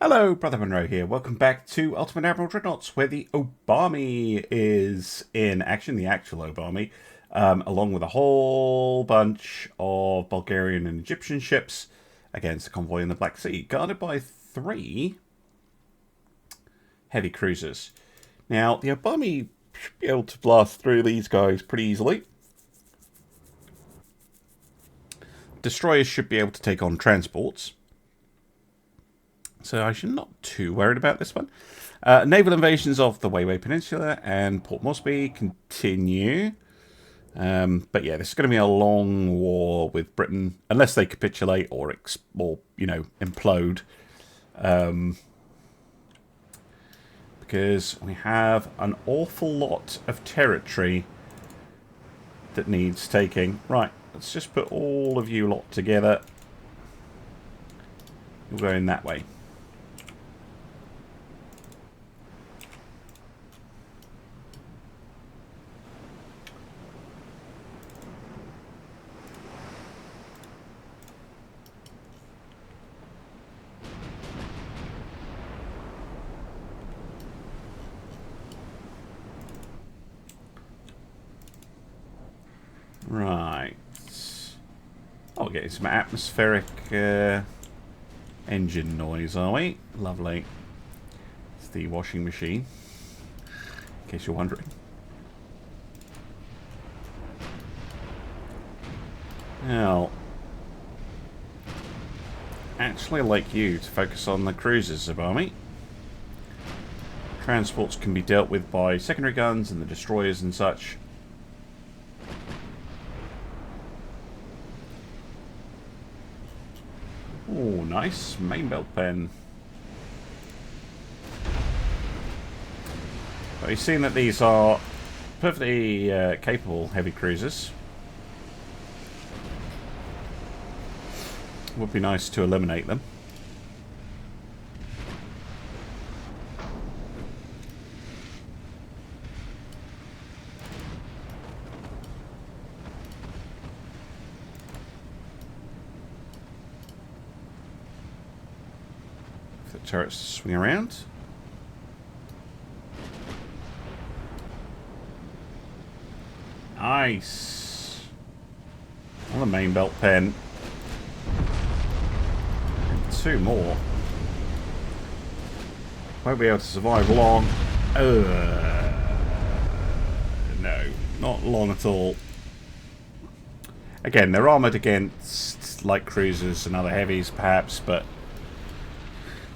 Hello, Brother Monroe here. Welcome back to Ultimate Admiral Dreadnoughts, where the Obami is in action, the actual Obami, along with a whole bunch of Bulgarian and Egyptian ships against a convoy in the Black Sea, guarded by 3 heavy cruisers. Now, the Obami should be able to blast through these guys pretty easily. Destroyers should be able to take on transports. So I should not too worried about this one. Naval invasions of the Wayway Peninsula and Port Moresby continue. But yeah, this is going to be a long war with Britain, unless they capitulate or implode. Because we have an awful lot of territory that needs taking. Right, let's just put all of you lot together. We're going that way. Right. Oh, we're getting some atmospheric engine noise, are we? Lovely. It's the washing machine, in case you're wondering. Now, actually, I'd like you to focus on the cruisers, Obami. Transports can be dealt with by secondary guns and the destroyers and such. Oh, nice. Main belt pen. But you've seen that these are perfectly capable heavy cruisers. Would be nice to eliminate them. Turrets swing around. Nice. On the main belt pen. And 2 more. Won't be able to survive long. No, not long at all. Again, they're armoured against light cruisers and other heavies, perhaps, but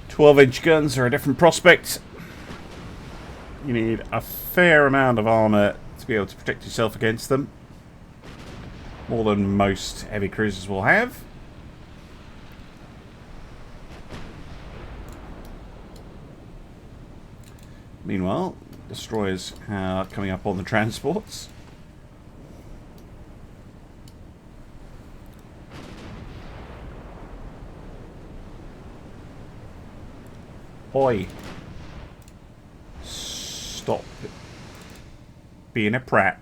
12-inch guns are a different prospect. You need a fair amount of armour to be able to protect yourself against them. More than most heavy cruisers will have. Meanwhile, destroyers are coming up on the transports. Oi. Stop being a prat.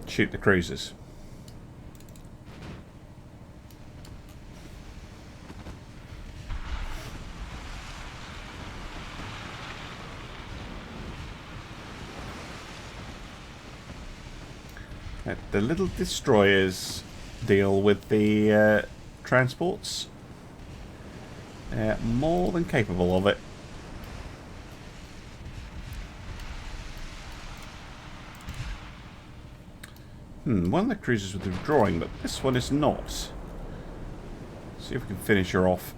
Shoot the cruisers. Let the little destroyers deal with the transports. They're more than capable of it. One of the cruisers was withdrawing, but this one is not. See if we can finish her off.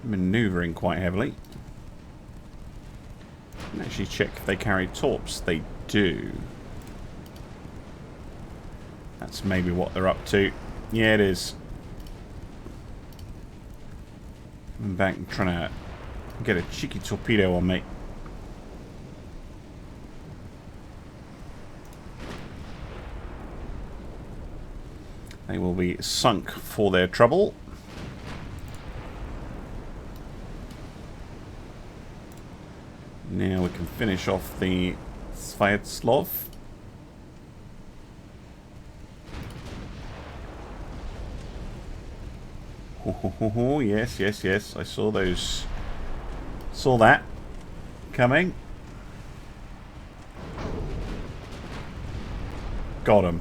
Manoeuvring quite heavily. And actually check if they carry torps. They do. That's maybe what they're up to. Yeah, it is. I'm back and trying to get a cheeky torpedo on me. They will be sunk for their trouble. Now we can finish off the Sviatslav. Oh, yes, yes, yes. I saw those. Saw that coming. Got him.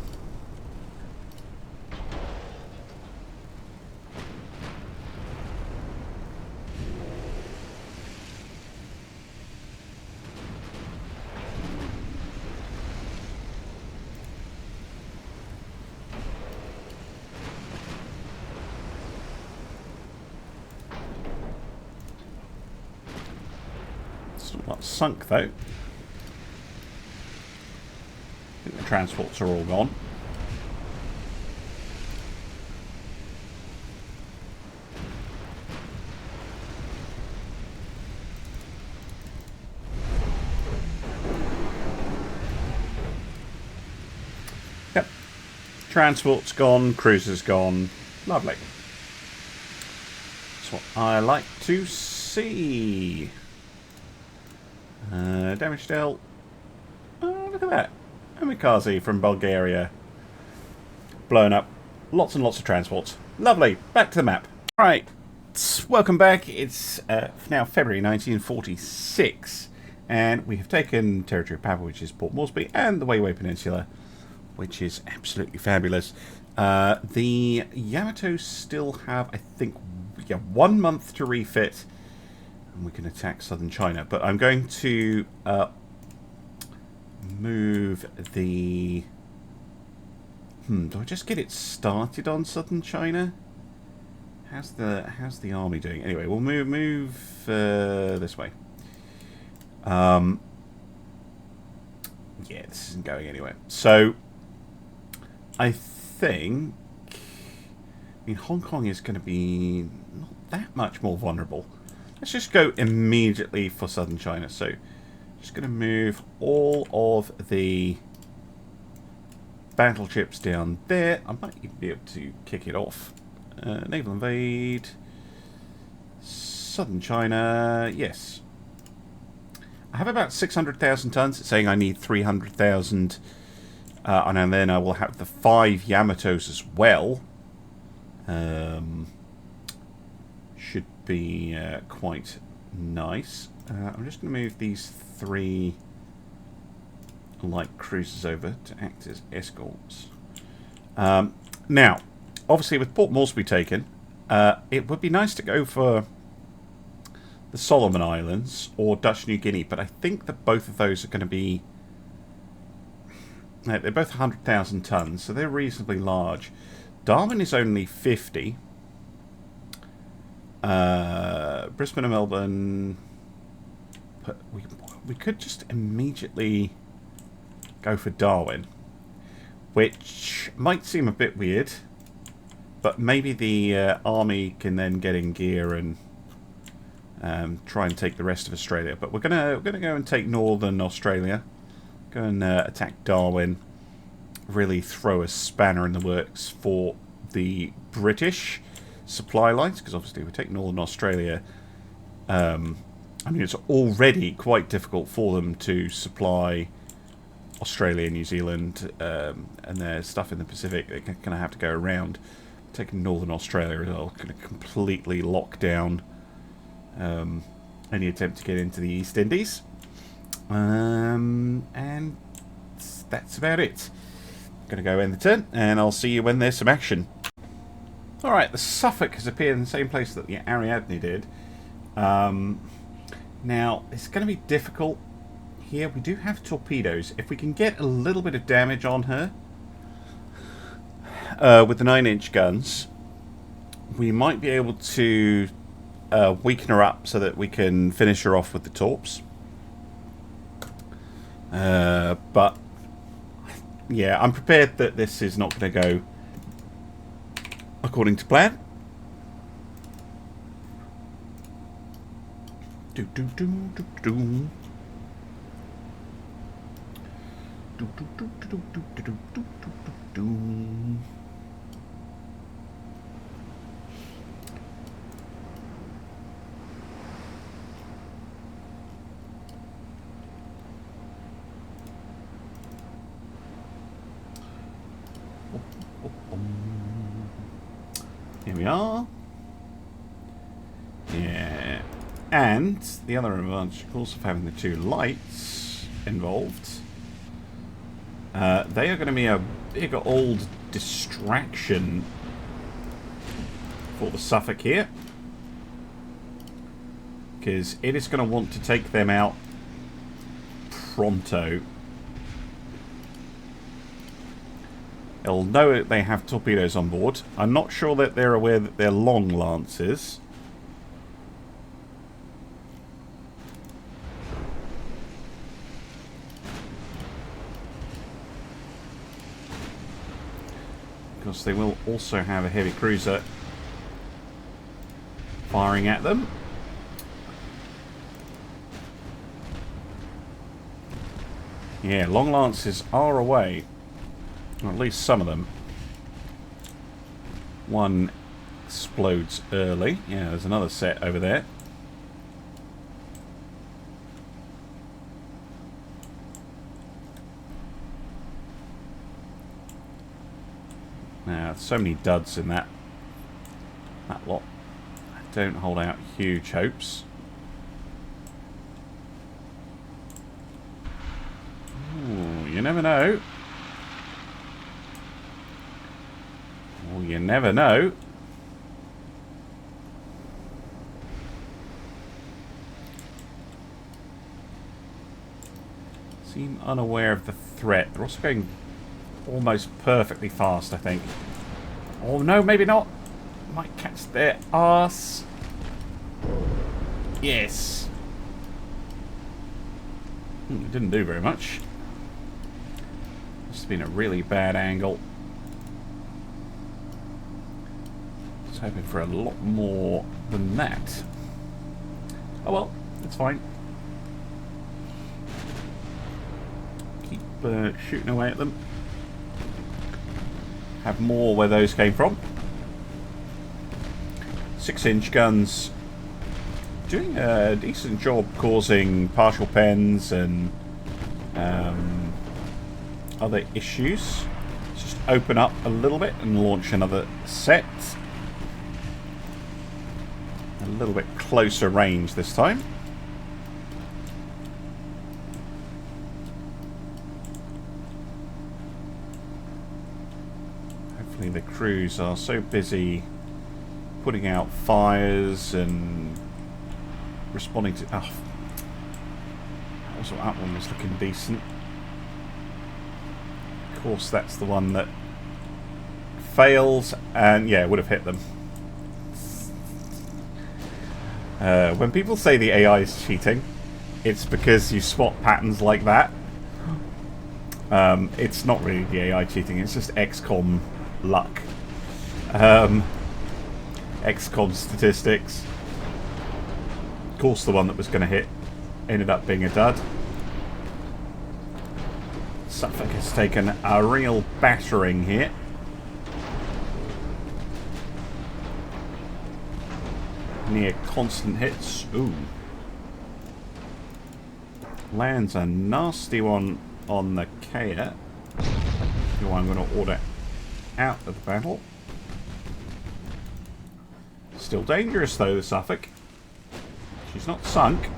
It's not sunk though. I think the transports are all gone. Yep. Transport's gone, cruiser's gone. Lovely. That's what I like to see. Damage dealt. Oh, look at that. Kamikaze from Bulgaria. Blown up. Lots and lots of transports. Lovely. Back to the map. Right. Welcome back. It's now February 1946. And we have taken territory of Pava, which is Port Moresby, and the Wayway Peninsula, which is absolutely fabulous. The Yamatos still have, I think, 1 month to refit. And we can attack southern China. But I'm going to move the... do I just get it started on southern China? How's the army doing? Anyway, we'll move this way. Yeah, this isn't going anywhere. So, I think... I mean, Hong Kong is going to be not that much more vulnerable. Let's just go immediately for southern China. So, just going to move all of the battleships down there. I might even be able to kick it off. Naval invade. Southern China. Yes. I have about 600,000 tons. It's saying I need 300,000. And then I will have the 5 Yamatos as well. Should be quite nice. I'm just going to move these 3 light cruisers over to act as escorts. Now, obviously with Port Moresby taken, it would be nice to go for the Solomon Islands or Dutch New Guinea, but I think that both of those are going to be... they're both 100,000 tons, so they're reasonably large. Darwin is only 50. Brisbane and Melbourne... But we could just immediately go for Darwin, which might seem a bit weird, but maybe the army can then get in gear and try and take the rest of Australia. But we're gonna go and take Northern Australia, go and attack Darwin, really throw a spanner in the works for the British supply lines, because obviously if we take Northern Australia, I mean, it's already quite difficult for them to supply Australia, New Zealand, and their stuff in the Pacific. They're going to have to go around. Taking Northern Australia as well, going to completely lock down any attempt to get into the East Indies. And that's about it. Going to go end the turn, and I'll see you when there's some action. Alright, the Suffolk has appeared in the same place that the Ariadne did. Now, it's going to be difficult here. We do have torpedoes. If we can get a little bit of damage on her with the 9-inch guns, we might be able to weaken her up so that we can finish her off with the torps. But, yeah, I'm prepared that this is not going to go according to plan. Do do do do do. Do do do do do do do do do. Here we are. Yeah. And the other advantage, of course, of having the two lights involved, they are going to be a big old distraction for the Suffolk here. Because it is going to want to take them out pronto. It'll know that they have torpedoes on board. I'm not sure that they're aware that they're long lances. Because they will also have a heavy cruiser firing at them. Yeah, long lances are away. Or at least some of them. One explodes early. Yeah, there's another set over there. Now, so many duds in that lot. I don't hold out huge hopes. Ooh, you never know. Well, you never know. Seem unaware of the threat. They're also going almost perfectly fast, I think. Oh no, maybe not. Might catch their arse. Yes. It didn't do very much. Must have been a really bad angle. I was hoping for a lot more than that. Oh well, it's fine. Keep shooting away at them. Have more where those came from. 6-inch guns doing a decent job causing partial pens and other issues. Let's just open up a little bit and launch another set. A little bit closer range this time. Hopefully the crews are so busy putting out fires and responding to... Oh, that one was looking decent. Of course, that's the one that fails, and yeah, would have hit them. When people say the AI is cheating, it's because you spot patterns like that. It's not really the AI cheating, it's just XCOM luck. XCOM statistics. Of course, the one that was going to hit ended up being a dud. Suffolk has taken a real battering here. Near constant hits. Ooh. Lands a nasty one on the Kea, who I'm going to order out of the battle. Still dangerous though, the Suffolk. She's not sunk.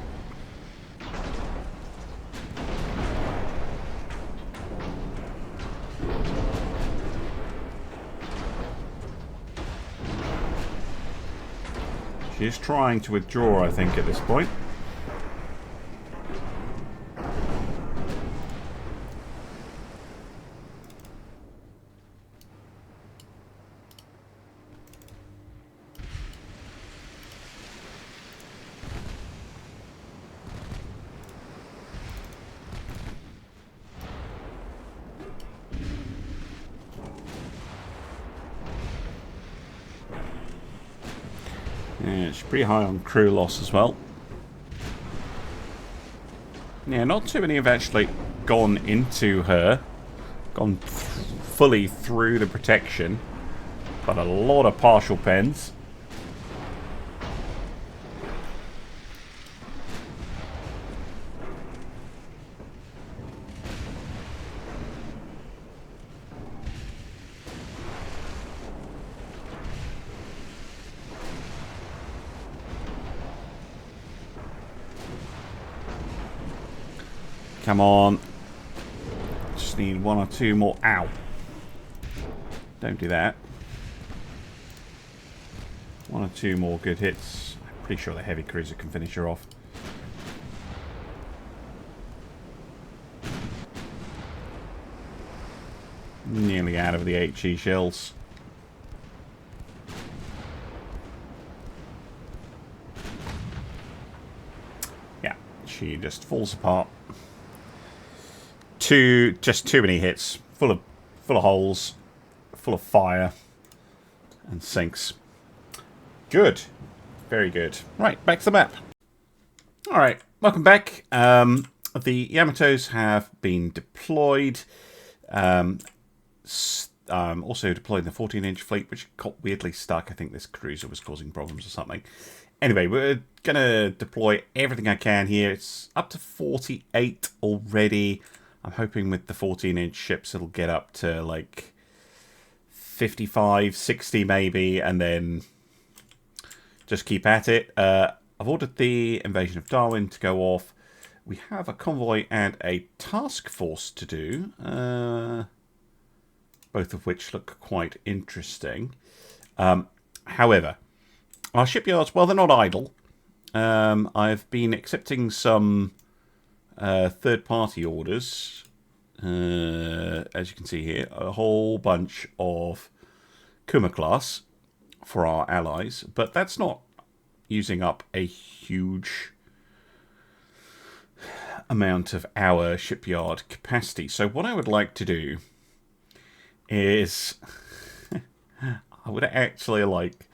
She's trying to withdraw, I think, at this point. Yeah, she's pretty high on crew loss as well. Yeah, not too many have actually gone into her, gone fully through the protection, but a lot of partial pens. Come on. Just need one or two more. Ow. Don't do that. One or two more good hits. I'm pretty sure the heavy cruiser can finish her off. Nearly out of the HE shells. Yeah, she just falls apart. Just too many hits. Full of holes. Full of fire. And sinks. Good. Very good. Right, back to the map. Alright, welcome back. The Yamatos have been deployed. Also deployed the 14-inch fleet, which got weirdly stuck. I think this cruiser was causing problems or something. Anyway, we're going to deploy everything I can here. It's up to 48 already. I'm hoping with the 14-inch ships it'll get up to like 55, 60 maybe, and then just keep at it. I've ordered the Invasion of Darwin to go off. We have a convoy and a task force to do. Both of which look quite interesting. However, our shipyards, well, they're not idle. I've been accepting some third-party orders. As you can see here, a whole bunch of Kuma class for our allies. But that's not using up a huge amount of our shipyard capacity. So what I would like to do is I would actually like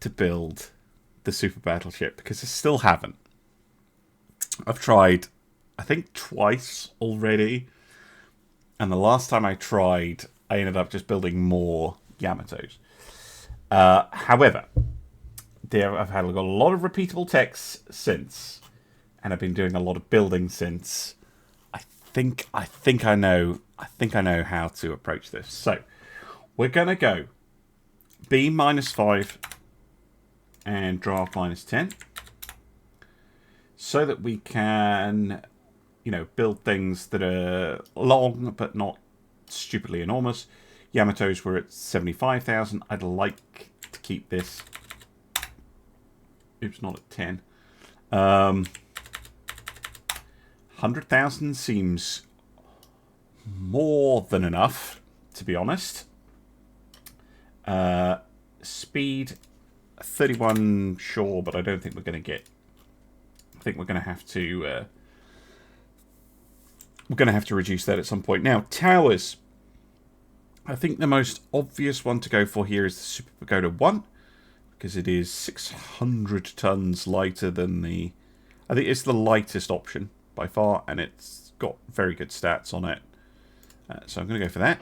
to build the super battleship because I still haven't. I've tried, I think, twice already, and the last time I tried, I ended up just building more Yamatos. However, I've got a lot of repeatable texts since, and I've been doing a lot of building since. I think I know how to approach this. So we're gonna go B -5 and draft -10, so that we can, build things that are long but not stupidly enormous. Yamatos were at 75,000. I'd like to keep this. Oops, not at 10. 100,000 seems more than enough, to be honest. Speed 31, sure, but I don't think we're going to get. I think we're going to have to. We're going to have to reduce that at some point. Now, towers. I think the most obvious one to go for here is the Super Pagoda 1, because it is 600 tons lighter than the. I think it's the lightest option by far, and it's got very good stats on it. So I'm going to go for that.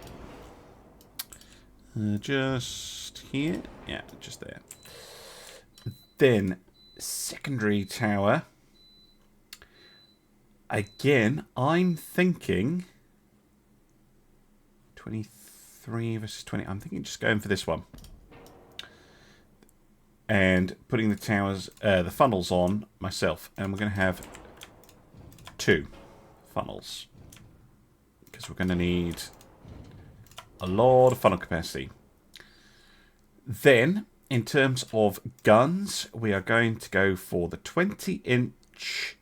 Just here. Yeah, just there. Then, secondary tower. Again, I'm thinking 23 versus 20. I'm thinking just going for this one. And putting the towers, the funnels on myself. And we're going to have 2 funnels. Because we're going to need a lot of funnel capacity. Then, in terms of guns, we are going to go for the 20-inch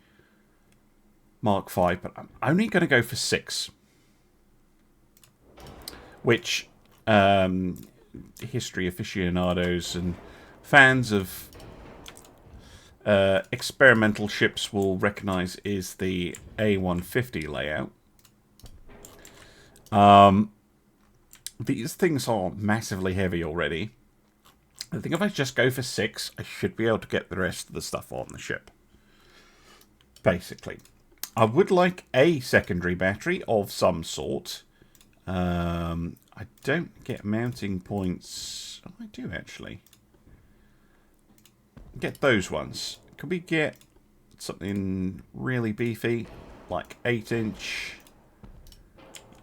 Mark V, but I'm only going to go for 6. Which history aficionados and fans of experimental ships will recognize is the A-150 layout. These things are massively heavy already. I think if I just go for 6, I should be able to get the rest of the stuff on the ship. Basically. I would like a secondary battery of some sort. I don't get mounting points. Oh, I do actually. Get those ones. Could we get something really beefy? Like 8-inch?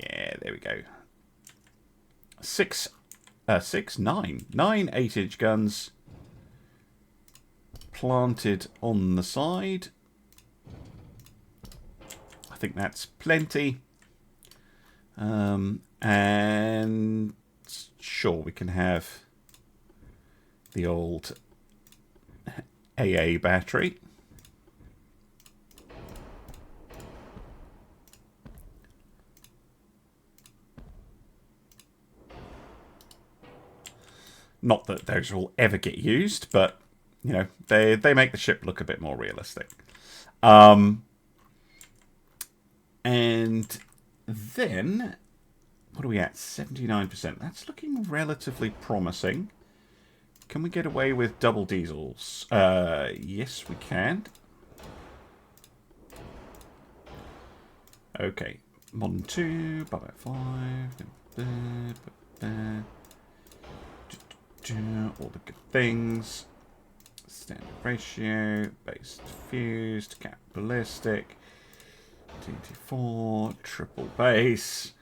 Yeah, there we go. 9 8-inch guns planted on the side. I think that's plenty. And sure, we can have the old AA battery. Not that those will ever get used, but, you know, they make the ship look a bit more realistic. And then, what are we at? 79%. That's looking relatively promising. Can we get away with double diesels? Yes, we can. Okay. Modern 2, Bobbat 5. All the good things. Standard ratio. Based fused. Cap ballistic. TT4. Triple base.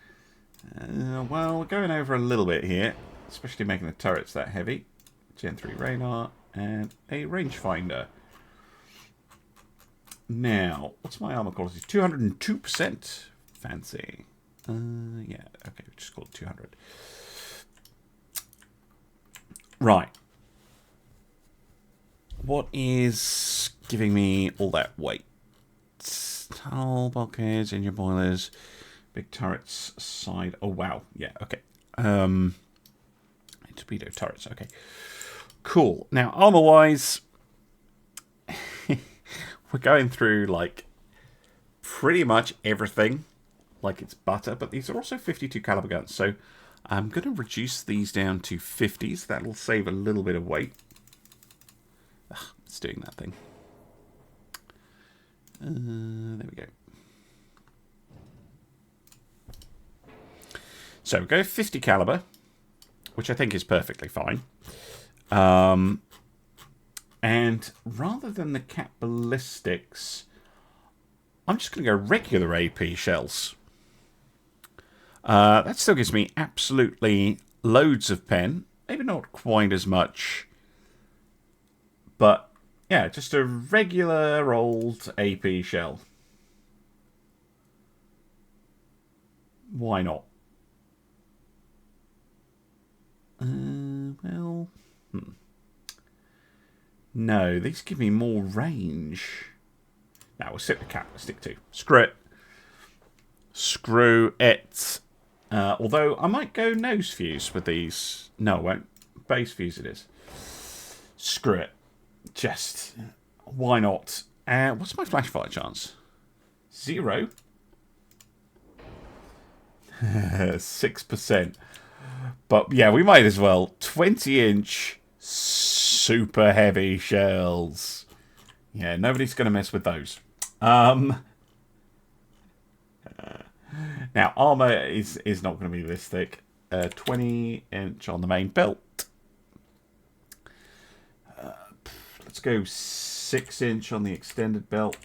Well, we're going over a little bit here. Especially making the turrets that heavy. Gen 3 radar. And a rangefinder. Now, what's my armor quality? 202%. Fancy. Yeah, okay, we just called it 200. Right. What is giving me all that weight? Hull, bulkheads, engine boilers, big turrets, side. Oh, wow. Yeah, okay. Torpedo turrets, okay. Cool. Now, armor-wise, we're going through, like, pretty much everything like it's butter, but these are also 52 caliber guns, so I'm going to reduce these down to 50s. That'll save a little bit of weight. Ugh, it's doing that thing. There we go. So we go 50 caliber, which I think is perfectly fine. And rather than the cap ballistics, I'm just going to go regular AP shells. That still gives me absolutely loads of pen. Maybe not quite as much. But, yeah, just a regular old AP shell. Why not? Well... No, these give me more range. Now, we'll stick with cap. We'll stick to. Screw it. Screw it. Although, I might go nose fuse with these. No, I won't. Base fuse it is. Screw it. Just, why not? What's my flash fire chance? 0? 6%. But, yeah, we might as well. 20-inch super heavy shells. Yeah, nobody's going to mess with those. Now, armor is not going to be this thick. 20-inch on the main belt. Let's go 6-inch on the extended belt.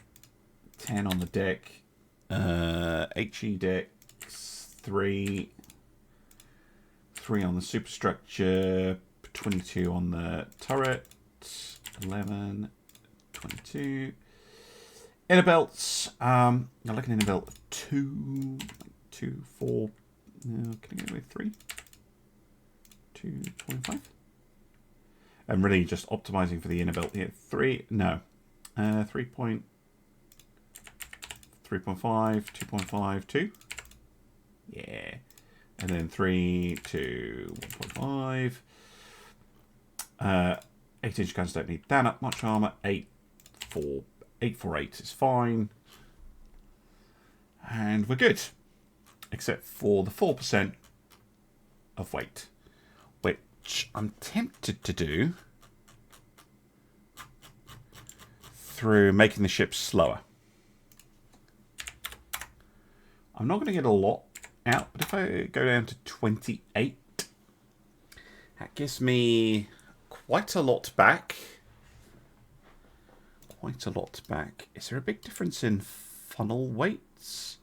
10 on the deck. HE decks. 3 on the superstructure. 22 on the turret. 11. 22. Inner belts. I'm looking at inner belt 2, 4. Can I get away with 3? 2.5. I'm really just optimizing for the inner belt here. 3. No. 3.5. 2.5. 2. Yeah. And then 3 to 1.5. 8-inch guns don't need that up much armor. 848 is fine. And we're good. Except for the 4% of weight. Which I'm tempted to do through making the ship slower. I'm not going to get a lot out, but if I go down to 28, that gives me quite a lot back. Quite a lot back. Is there a big difference in funnel weights?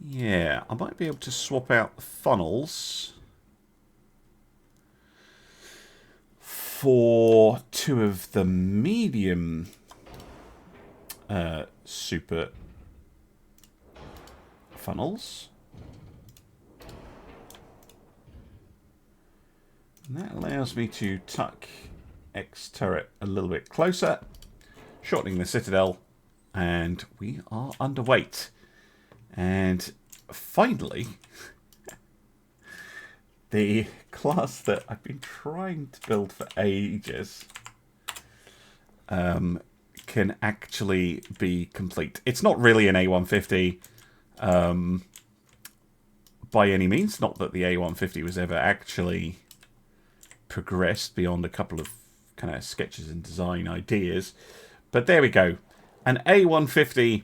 Yeah, I might be able to swap out the funnels for 2 of the medium super funnels. And that allows me to tuck X turret a little bit closer, shortening the citadel, and we are underweight. And finally, the class that I've been trying to build for ages can actually be complete. It's not really an A-150 by any means. Not that the A-150 was ever actually progressed beyond a couple of kind of sketches and design ideas. But there we go. An A-150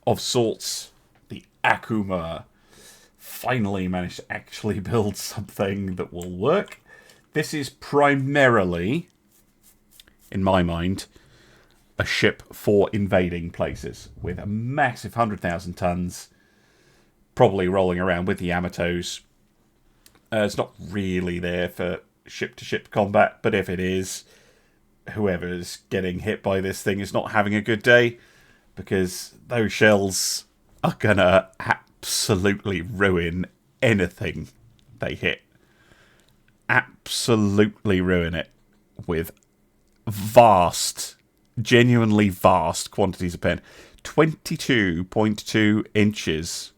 of sorts. The Akuma finally managed to actually build something that will work. This is primarily, in my mind, a ship for invading places with a massive 100,000 tons, probably rolling around with the Yamatos. It's not really there for ship-to-ship combat, but if it is, whoever's getting hit by this thing is not having a good day, because those shells are gonna absolutely ruin anything they hit. Absolutely ruin it with vast, genuinely vast quantities of pen. 22.2 inches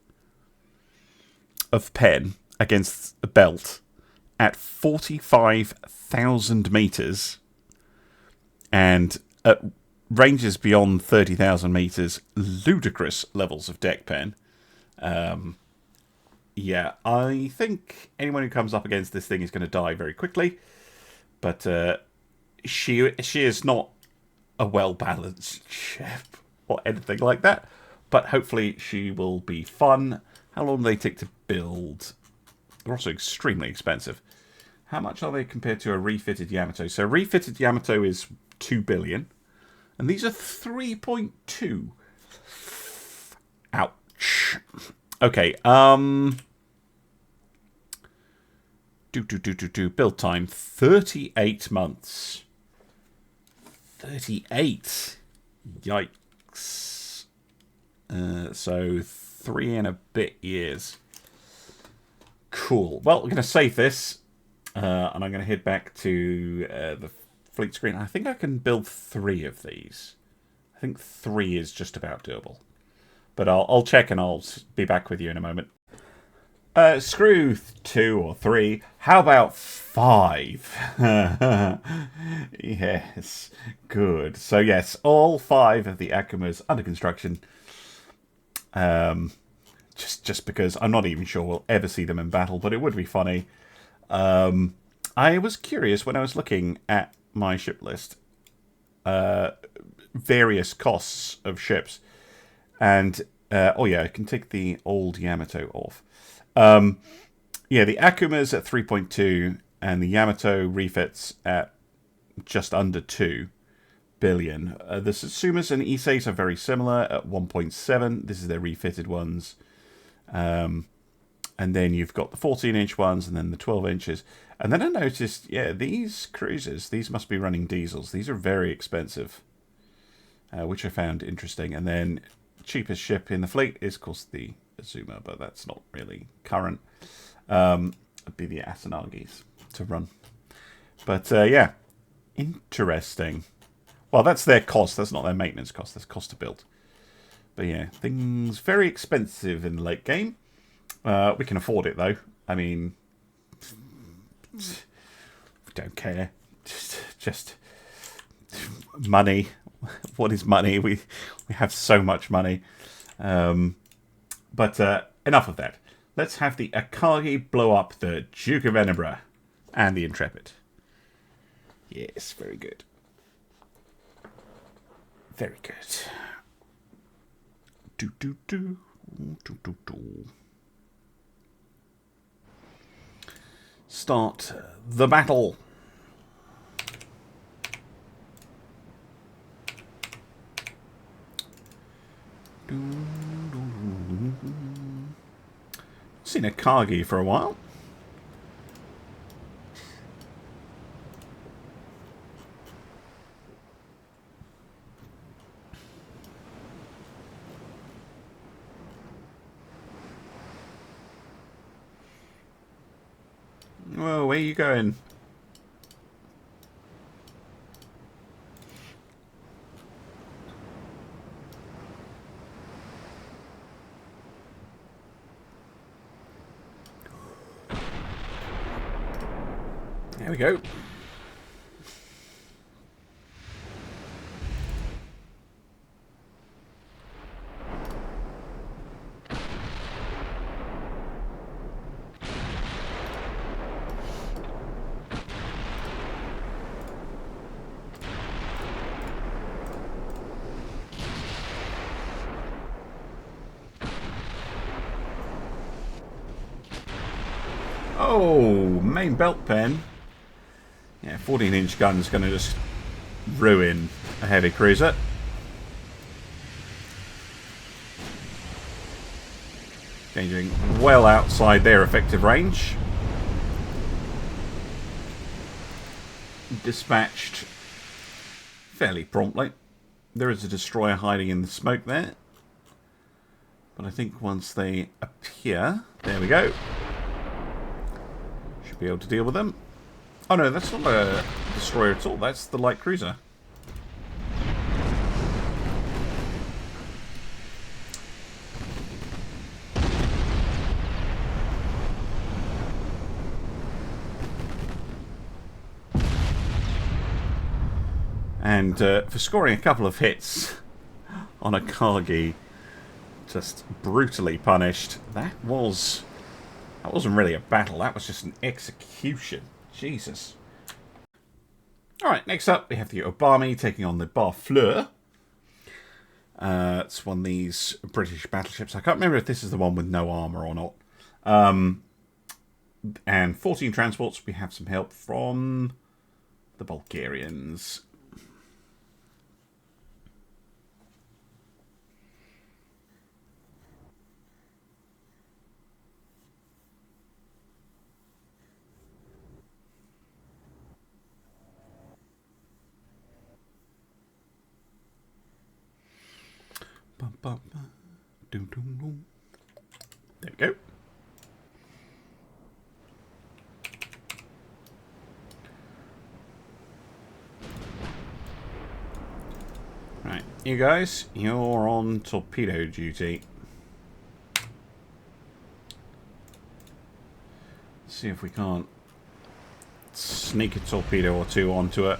of pen against a belt at 45,000 meters and at ranges beyond 30,000 meters, ludicrous levels of deck pen. Yeah, I think anyone who comes up against this thing is going to die very quickly. But she is not a well-balanced ship or anything like that. But hopefully she will be fun. How long do they take to build? They're also extremely expensive. How much are they compared to a refitted Yamato? So a refitted Yamato is 2 billion. And these are 3.2. Ouch. Okay, build time 38 months. 38. Yikes. So 3 and a bit years. Cool. Well, we're going to save this, and I'm going to head back to the fleet screen. I think I can build 3 of these. I think 3 is just about doable. But I'll check and I'll be back with you in a moment. Screw 2 or 3. How about 5? Yes, good. So yes, all 5 of the Akumas under construction. Just because I'm not even sure we'll ever see them in battle, but it would be funny. I was curious when I was looking at my ship list, various costs of ships, and oh yeah, I can take the old Yamato off. Yeah, the Akuma's at 3.2, and the Yamato refits at just under 2 billion. The Satsumas and Issei's are very similar at 1.7. This is their refitted ones. And then you've got the 14-inch ones, and then the 12 inches. And then I noticed, yeah, these cruisers, these must be running diesels. These are very expensive, which I found interesting. And then cheapest ship in the fleet is, of course, the Azuma, but that's not really current. It'd be the Asanagis to run. But, yeah, interesting. Well, that's their cost. That's not their maintenance cost. That's cost to build. But, yeah, things very expensive in the late game. We can afford it, though. I mean, we don't care. Just money. What is money? We have so much money. But enough of that. Let's have the Akagi blow up the Duke of Edinburgh and the Intrepid. Yes, very good. Very good. Do. Start the battle. Seen a Akagi for a while. Whoa, where are you going? There we go. Oh, main belt pen. Yeah, 14-inch gun's going to just ruin a heavy cruiser. Changing well outside their effective range. Dispatched fairly promptly. There is a destroyer hiding in the smoke there. But I think once they appear... There we go. Should be able to deal with them. Oh no, that's not a destroyer at all. That's the light cruiser. And for scoring a couple of hits on a Kargi, just brutally punished. That wasn't really a battle. That was just an execution. Jesus. Alright, next up we have the Obami taking on the Barfleur. It's one of these British battleships. I can't remember if this is the one with no armour or not. And 14 transports. We have some help from the Bulgarians. There we go. Right, you guys, you're on torpedo duty. Let's see if we can't sneak a torpedo or two onto it.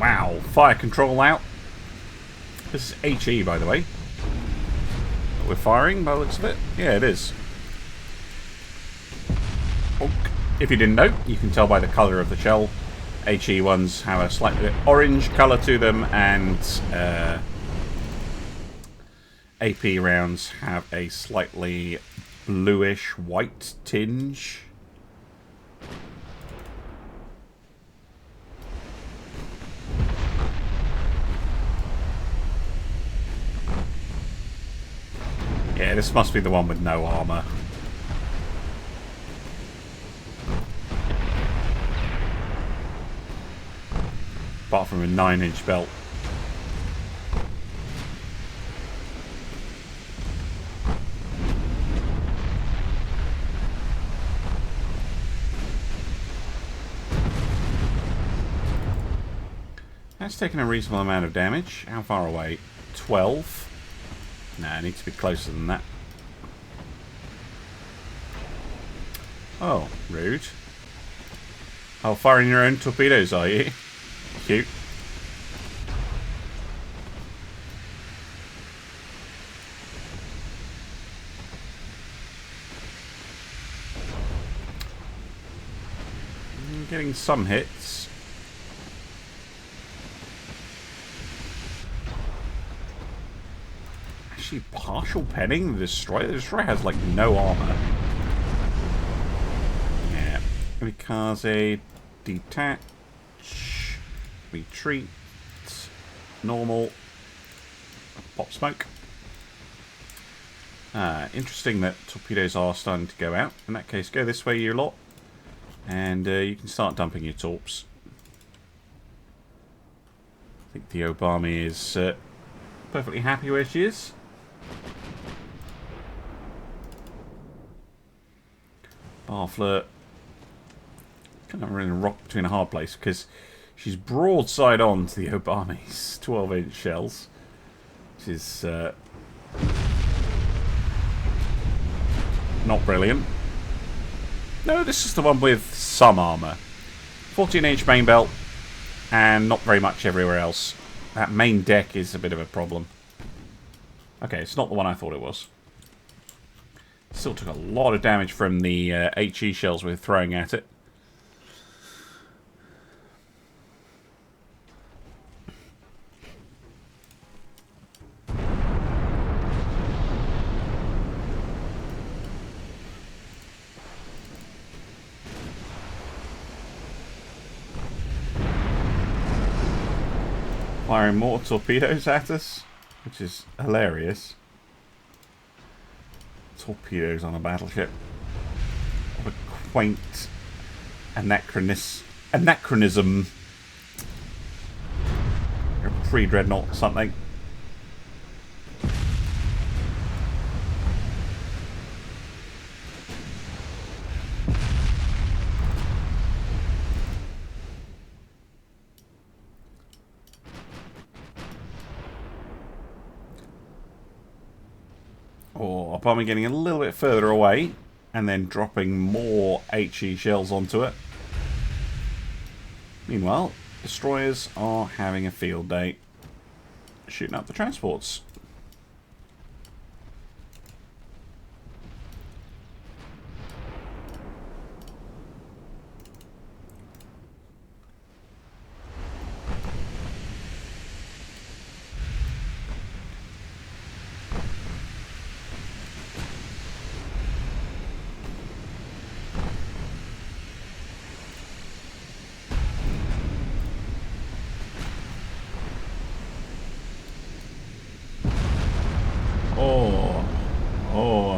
Wow, fire control out. This is HE, by the way. We're firing by the looks of it. Yeah, it is. If you didn't know, you can tell by the colour of the shell. HE ones have a slightly orange colour to them, and AP rounds have a slightly bluish white tinge. Yeah, this must be the one with no armour. Apart from a 9-inch belt. That's taken a reasonable amount of damage. How far away? 12. Nah, I need to be closer than that. Oh, rude. Oh, firing your own torpedoes, are you? Cute. I'm getting some hits. Actually, partial penning the destroyer. The destroyer has like no armor. Yeah. Kamikaze, detach, retreat, normal, pop smoke. Interesting that torpedoes are starting to go out. In that case, go this way, you lot. And you can start dumping your torps. I think the Obama is perfectly happy where she is. Barflirt. Kind of in a rock between a hard place because she's broadside on to the Obama's 12-inch shells. Which is not brilliant. No, this is the one with some armour. 14-inch main belt and not very much everywhere else. That main deck is a bit of a problem. Okay, it's not the one I thought it was. Still took a lot of damage from the HE shells we're throwing at it. Firing more torpedoes at us, which is hilarious. Torpedoes on a battleship. What a quaint anachronism. Or pre-Dreadnought something. Or bombing getting a little bit further away and then dropping more HE shells onto it. Meanwhile, destroyers are having a field day, shooting up the transports.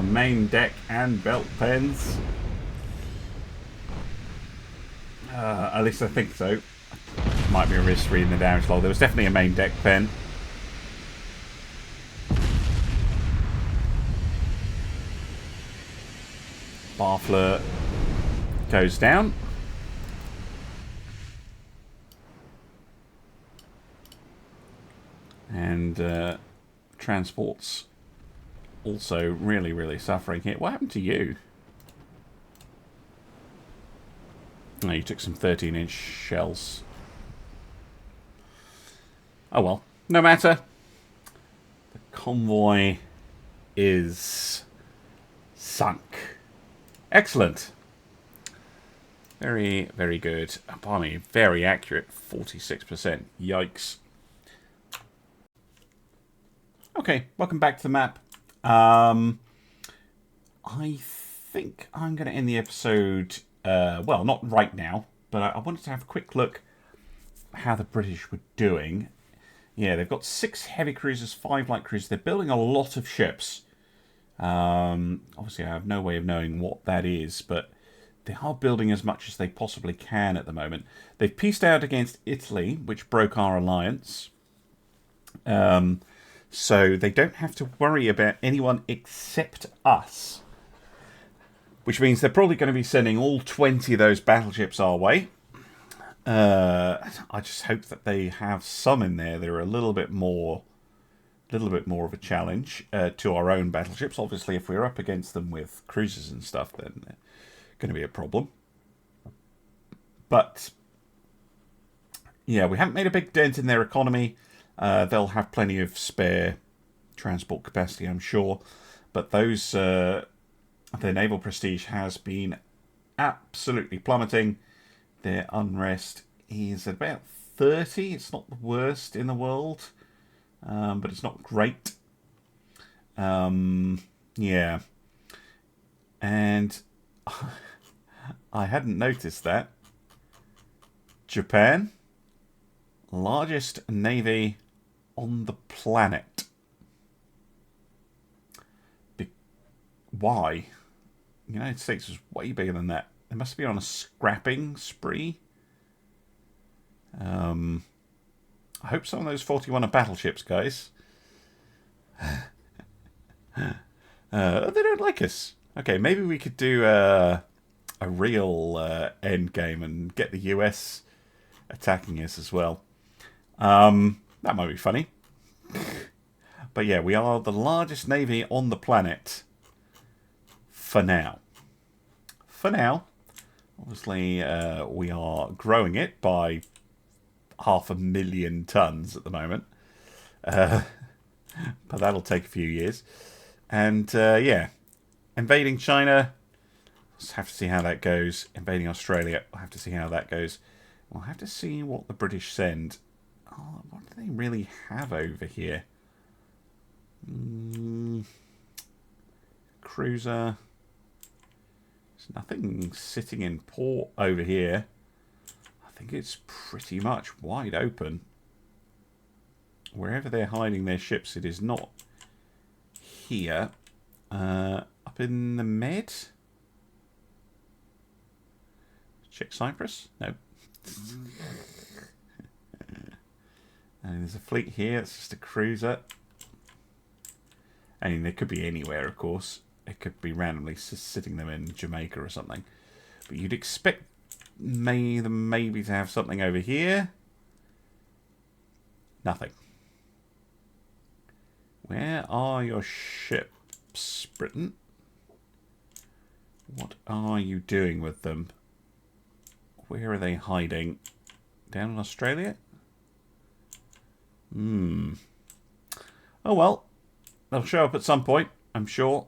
Main deck and belt pens. At least I think so. Might be a risk reading the damage log. There was definitely a main deck pen. Barflirt goes down. And transports also really suffering here. What happened to you? Oh, you took some 13-inch shells. Oh well, no matter. The convoy is sunk. Excellent. Very good. Barmy, very accurate. 46%. Yikes. Okay, welcome back to the map. I think I'm going to end the episode, well, not right now, but I wanted to have a quick look how the British were doing. Yeah, they've got 6 heavy cruisers, 5 light cruisers. They're building a lot of ships. Obviously, I have no way of knowing what that is, but they are building as much as they possibly can at the moment. They've pieced out against Italy, which broke our alliance. So they don't have to worry about anyone except us. Which means they're probably going to be sending all 20 of those battleships our way. I just hope that they have some in there that are a little bit more of a challenge to our own battleships. Obviously, if we're up against them with cruisers and stuff, then they're going to be a problem. But yeah, we haven't made a big dent in their economy. They'll have plenty of spare transport capacity, I'm sure. But those, their naval prestige has been absolutely plummeting. Their unrest is at about 30. It's not the worst in the world, but it's not great. Yeah. And I hadn't noticed that. Japan, largest navy on the planet. why. The United States was way bigger than that. They must be on a scrapping spree. I hope some of those 41 are battleships, guys. They don't like us. Okay, maybe we could do a real end game and get the US attacking us as well. That might be funny. But yeah, we are the largest navy on the planet. For now. For now. Obviously, we are growing it by 500,000 tons at the moment. But that'll take a few years. And yeah, invading China, we'll have to see how that goes. Invading Australia, we'll have to see how that goes. We'll have to see what the British send. Oh, what do they really have over here? Cruiser. There's nothing sitting in port over here. I think it's pretty much wide open. Wherever they're hiding their ships, it is not here. Up in the Med? Check Cyprus? No. And there's a fleet here. It's just a cruiser. I mean, they could be anywhere, of course. It could be randomly sitting them in Jamaica or something. But you'd expect them maybe to have something over here. Nothing. Where are your ships, Britain? What are you doing with them? Where are they hiding? Down in Australia? Oh well. They'll show up at some point, I'm sure.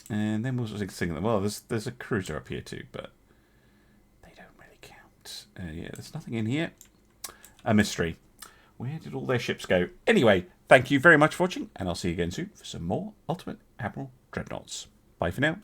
And then we'll just think, well, there's a cruiser up here too, but they don't really count. Yeah, there's nothing in here. A mystery. Where did all their ships go? Anyway, thank you very much for watching, and I'll see you again soon for some more Ultimate Admiral Dreadnoughts. Bye for now.